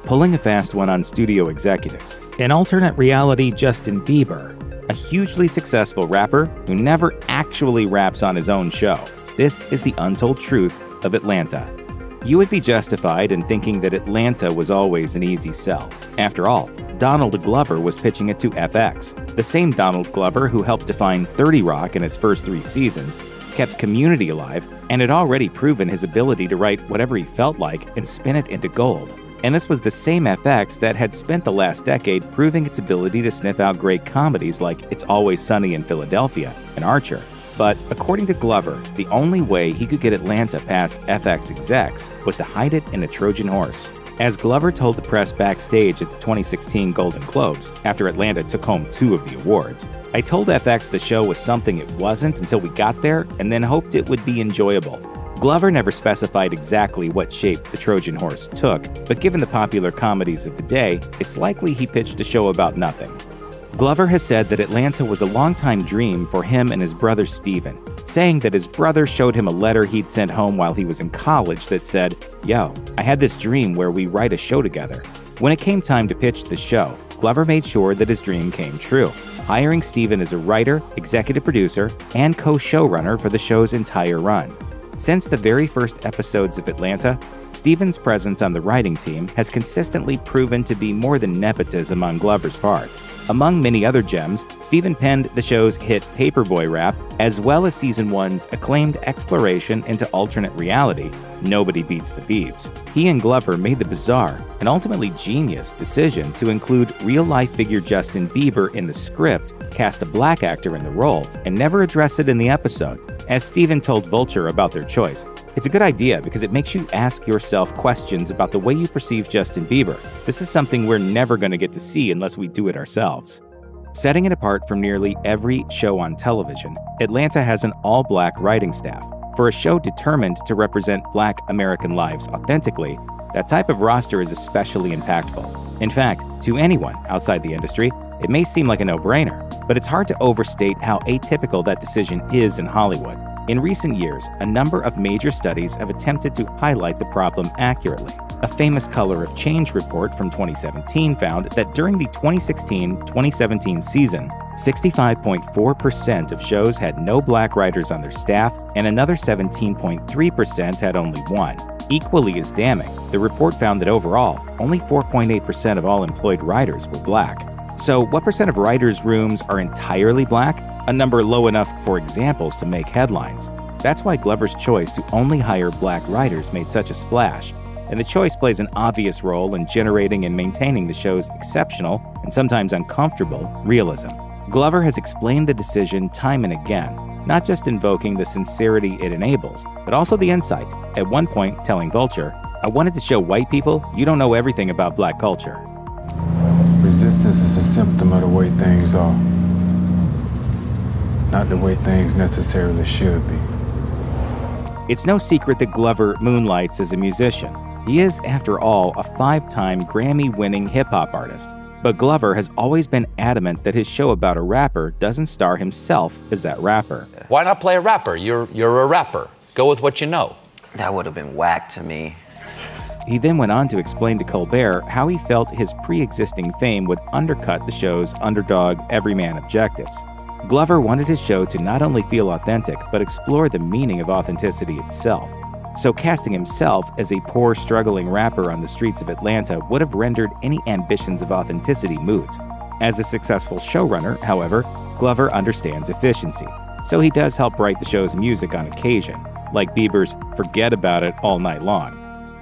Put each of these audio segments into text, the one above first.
pulling a fast one on studio executives. An alternate reality Justin Bieber, a hugely successful rapper who never actually raps on his own show. This is the untold truth of Atlanta. You would be justified in thinking that Atlanta was always an easy sell. After all, Donald Glover was pitching it to FX. The same Donald Glover who helped define 30 Rock in his first 3 seasons, kept Community alive, and had already proven his ability to write whatever he felt like and spin it into gold. And this was the same FX that had spent the last decade proving its ability to sniff out great comedies like It's Always Sunny in Philadelphia and Archer. But according to Glover, the only way he could get Atlanta past FX execs was to hide it in a Trojan horse. As Glover told the press backstage at the 2016 Golden Globes, after Atlanta took home 2 of the awards, "I told FX the show was something it wasn't until we got there and then hoped it would be enjoyable." Glover never specified exactly what shape the Trojan horse took, but given the popular comedies of the day, it's likely he pitched a show about nothing. Glover has said that Atlanta was a longtime dream for him and his brother Steven, saying that his brother showed him a letter he'd sent home while he was in college that said, "Yo, I had this dream where we write a show together." When it came time to pitch the show, Glover made sure that his dream came true, hiring Steven as a writer, executive producer, and co-showrunner for the show's entire run. Since the very first episodes of Atlanta, Steven's presence on the writing team has consistently proven to be more than nepotism on Glover's part. Among many other gems, Steven penned the show's hit Paperboy rap, as well as Season 1's acclaimed exploration into alternate reality, Nobody Beats the Biebs. He and Glover made the bizarre and ultimately genius decision to include real-life figure Justin Bieber in the script, cast a black actor in the role, and never address it in the episode. As Steven told Vulture about their choice, "It's a good idea because it makes you ask yourself questions about the way you perceive Justin Bieber. This is something we're never going to get to see unless we do it ourselves." Setting it apart from nearly every show on television, Atlanta has an all-black writing staff. For a show determined to represent Black American lives authentically, that type of roster is especially impactful. In fact, to anyone outside the industry, it may seem like a no-brainer, but it's hard to overstate how atypical that decision is in Hollywood. In recent years, a number of major studies have attempted to highlight the problem accurately. A famous Color of Change report from 2017 found that during the 2016-2017 season, 65.4% of shows had no black writers on their staff, and another 17.3% had only one. Equally as damning, the report found that overall, only 4.8% of all employed writers were black. So what percent of writers' rooms are entirely black? A number low enough for examples to make headlines. That's why Glover's choice to only hire black writers made such a splash. And the choice plays an obvious role in generating and maintaining the show's exceptional, and sometimes uncomfortable, realism. Glover has explained the decision time and again, not just invoking the sincerity it enables, but also the insight, at one point telling Vulture, "I wanted to show white people you don't know everything about black culture." Resistance is a symptom of the way things are, not the way things necessarily should be. It's no secret that Glover moonlights as a musician. He is, after all, a 5-time Grammy-winning hip-hop artist. But Glover has always been adamant that his show about a rapper doesn't star himself as that rapper. Why not play a rapper? You're a rapper. Go with what you know. That would have been whack to me. He then went on to explain to Colbert how he felt his pre-existing fame would undercut the show's underdog, everyman objectives. Glover wanted his show to not only feel authentic, but explore the meaning of authenticity itself. So casting himself as a poor, struggling rapper on the streets of Atlanta would have rendered any ambitions of authenticity moot. As a successful showrunner, however, Glover understands efficiency, so he does help write the show's music on occasion, like Bieber's "Forget About It All Night Long."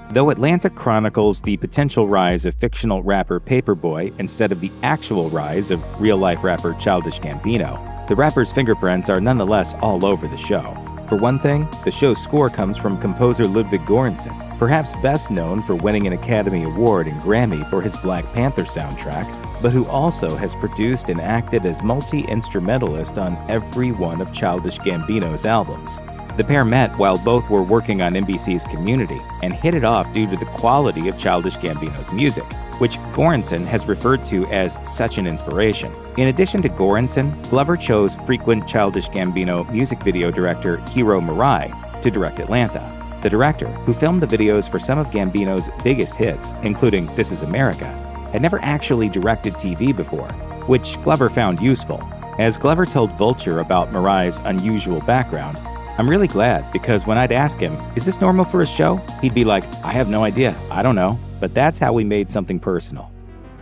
Though Atlanta chronicles the potential rise of fictional rapper Paperboy instead of the actual rise of real-life rapper Childish Gambino, the rapper's fingerprints are nonetheless all over the show. For one thing, the show's score comes from composer Ludwig Göransson, perhaps best known for winning an Academy Award and Grammy for his Black Panther soundtrack, but who also has produced and acted as multi-instrumentalist on every one of Childish Gambino's albums. The pair met while both were working on NBC's Community and hit it off due to the quality of Childish Gambino's music, which Göransson has referred to as such an inspiration. In addition to Göransson, Glover chose frequent Childish Gambino music video director Hiro Murai to direct Atlanta. The director, who filmed the videos for some of Gambino's biggest hits, including This Is America, had never actually directed TV before, which Glover found useful. As Glover told Vulture about Marai's unusual background, "I'm really glad, because when I'd ask him, is this normal for a show? He'd be like, I have no idea, I don't know, but that's how we made something personal."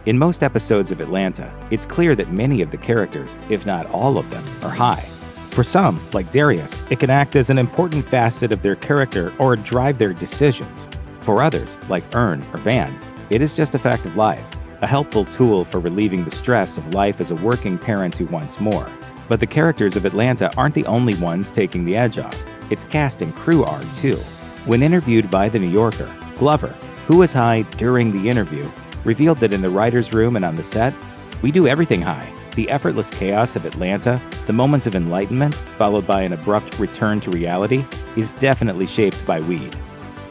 In most episodes of Atlanta, it's clear that many of the characters, if not all of them, are high. For some, like Darius, it can act as an important facet of their character or drive their decisions. For others, like Ern or Van, it is just a fact of life, a helpful tool for relieving the stress of life as a working parent who wants more. But the characters of Atlanta aren't the only ones taking the edge off. Its cast and crew are, too. When interviewed by The New Yorker, Glover, who was high during the interview, revealed that in the writer's room and on the set, "We do everything high. The effortless chaos of Atlanta, the moments of enlightenment, followed by an abrupt return to reality, is definitely shaped by weed."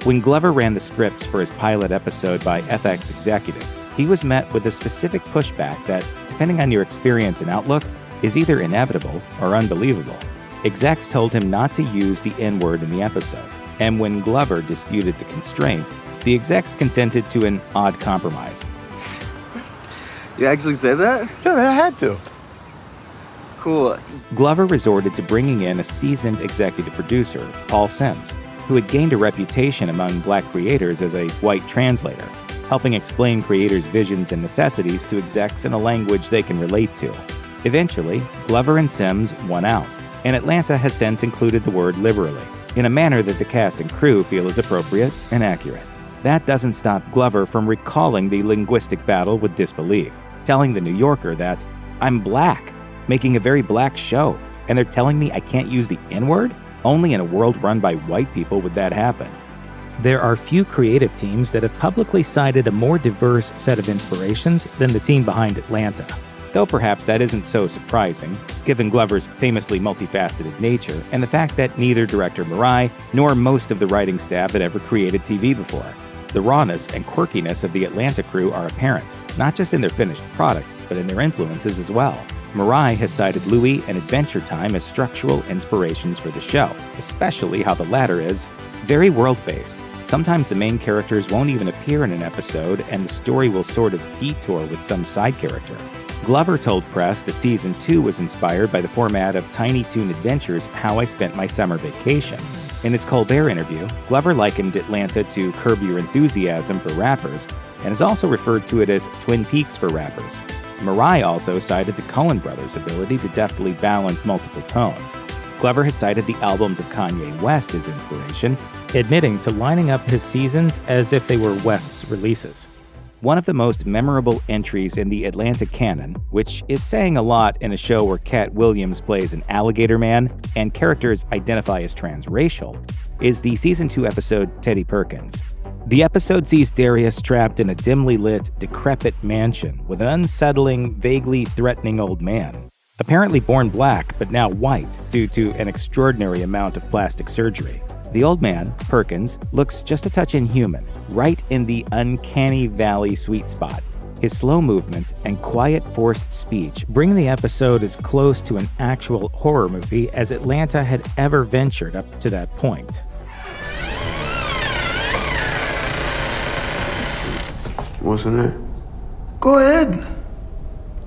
When Glover ran the scripts for his pilot episode by FX executives, he was met with a specific pushback that, depending on your experience and outlook, is either inevitable or unbelievable. Execs told him not to use the N-word in the episode, and when Glover disputed the constraint, the execs consented to an odd compromise. You actually said that? Yeah, man, I had to. Cool. Glover resorted to bringing in a seasoned executive producer, Paul Sims, who had gained a reputation among black creators as a white translator, helping explain creators' visions and necessities to execs in a language they can relate to. Eventually, Glover and Sims won out, and Atlanta has since included the word liberally, in a manner that the cast and crew feel is appropriate and accurate. That doesn't stop Glover from recalling the linguistic battle with disbelief, telling The New Yorker that, "I'm black, making a very black show, and they're telling me I can't use the N-word? Only in a world run by white people would that happen." There are few creative teams that have publicly cited a more diverse set of inspirations than the team behind Atlanta. Though perhaps that isn't so surprising, given Glover's famously multifaceted nature and the fact that neither director Marai nor most of the writing staff had ever created TV before. The rawness and quirkiness of the Atlanta crew are apparent, not just in their finished product, but in their influences as well. Marai has cited Louie and Adventure Time as structural inspirations for the show, especially how the latter is very world-based. Sometimes the main characters won't even appear in an episode, and the story will sort of detour with some side character. Glover told press that Season 2 was inspired by the format of Tiny Toon Adventures How I Spent My Summer Vacation. In his Colbert interview, Glover likened Atlanta to Curb Your Enthusiasm for rappers, and has also referred to it as Twin Peaks for rappers. Marai also cited the Coen brothers' ability to deftly balance multiple tones. Glover has cited the albums of Kanye West as inspiration, admitting to lining up his seasons as if they were West's releases. One of the most memorable entries in the Atlanta canon, which is saying a lot in a show where Cat Williams plays an alligator man and characters identify as transracial, is the Season 2 episode Teddy Perkins. The episode sees Darius trapped in a dimly lit, decrepit mansion with an unsettling, vaguely threatening old man. Apparently born black, but now white due to an extraordinary amount of plastic surgery. The old man, Perkins, looks just a touch inhuman, right in the uncanny valley sweet spot. His slow movement and quiet, forced speech bring the episode as close to an actual horror movie as Atlanta had ever ventured up to that point. What's in there? Go ahead.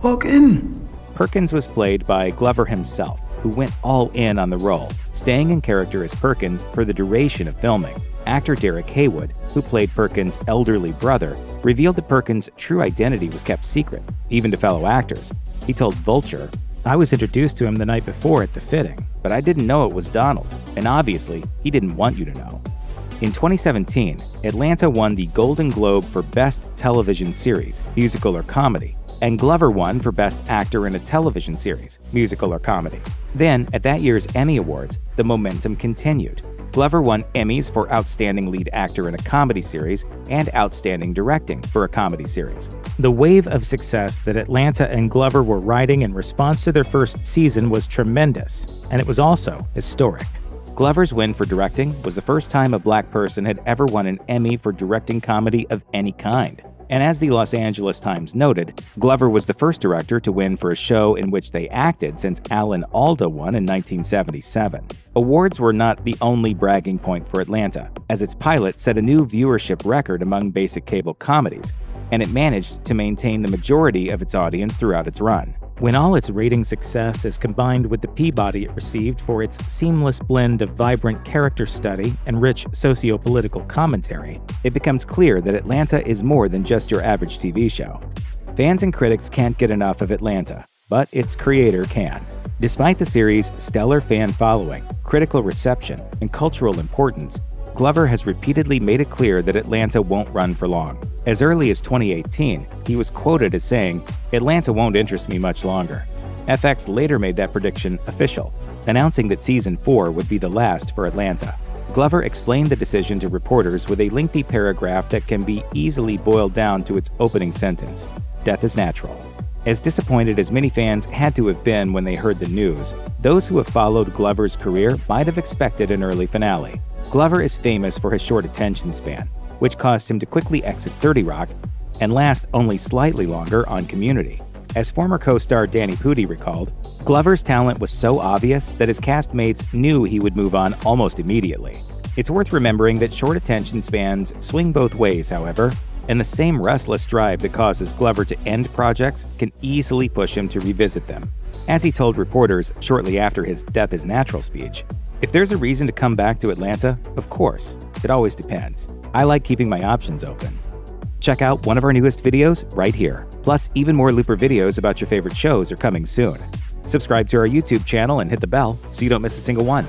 Walk in. Perkins was played by Glover himself, who went all in on the role, staying in character as Perkins for the duration of filming. Actor Derek Haywood, who played Perkins' elderly brother, revealed that Perkins' true identity was kept secret, even to fellow actors. He told Vulture, "I was introduced to him the night before at the fitting, but I didn't know it was Donald, and obviously, he didn't want you to know." In 2017, Atlanta won the Golden Globe for Best Television Series, Musical or Comedy, and Glover won for Best Actor in a Television Series, Musical or Comedy. Then, at that year's Emmy Awards, the momentum continued. Glover won Emmys for Outstanding Lead Actor in a Comedy Series and Outstanding Directing for a Comedy Series. The wave of success that Atlanta and Glover were riding in response to their first season was tremendous, and it was also historic. Glover's win for directing was the first time a black person had ever won an Emmy for directing comedy of any kind. And as the Los Angeles Times noted, Glover was the first director to win for a show in which they acted since Alan Alda won in 1977. Awards were not the only bragging point for Atlanta, as its pilot set a new viewership record among basic cable comedies, and it managed to maintain the majority of its audience throughout its run. When all its rating success is combined with the Peabody it received for its seamless blend of vibrant character study and rich socio-political commentary, it becomes clear that Atlanta is more than just your average TV show. Fans and critics can't get enough of Atlanta, but its creator can. Despite the series' stellar fan following, critical reception, and cultural importance, Glover has repeatedly made it clear that Atlanta won't run for long. As early as 2018, he was quoted as saying, "Atlanta won't interest me much longer." FX later made that prediction official, announcing that Season 4 would be the last for Atlanta. Glover explained the decision to reporters with a lengthy paragraph that can be easily boiled down to its opening sentence: "Death is natural." As disappointed as many fans had to have been when they heard the news, those who have followed Glover's career might have expected an early finale. Glover is famous for his short attention span, which caused him to quickly exit 30 Rock and last only slightly longer on Community. As former co-star Danny Pudi recalled, Glover's talent was so obvious that his castmates knew he would move on almost immediately. It's worth remembering that short attention spans swing both ways, however, and the same restless drive that causes Glover to end projects can easily push him to revisit them. As he told reporters shortly after his "Death is Natural" speech, "If there's a reason to come back to Atlanta, of course. It always depends. I like keeping my options open." Check out one of our newest videos right here. Plus, even more Looper videos about your favorite shows are coming soon. Subscribe to our YouTube channel and hit the bell so you don't miss a single one.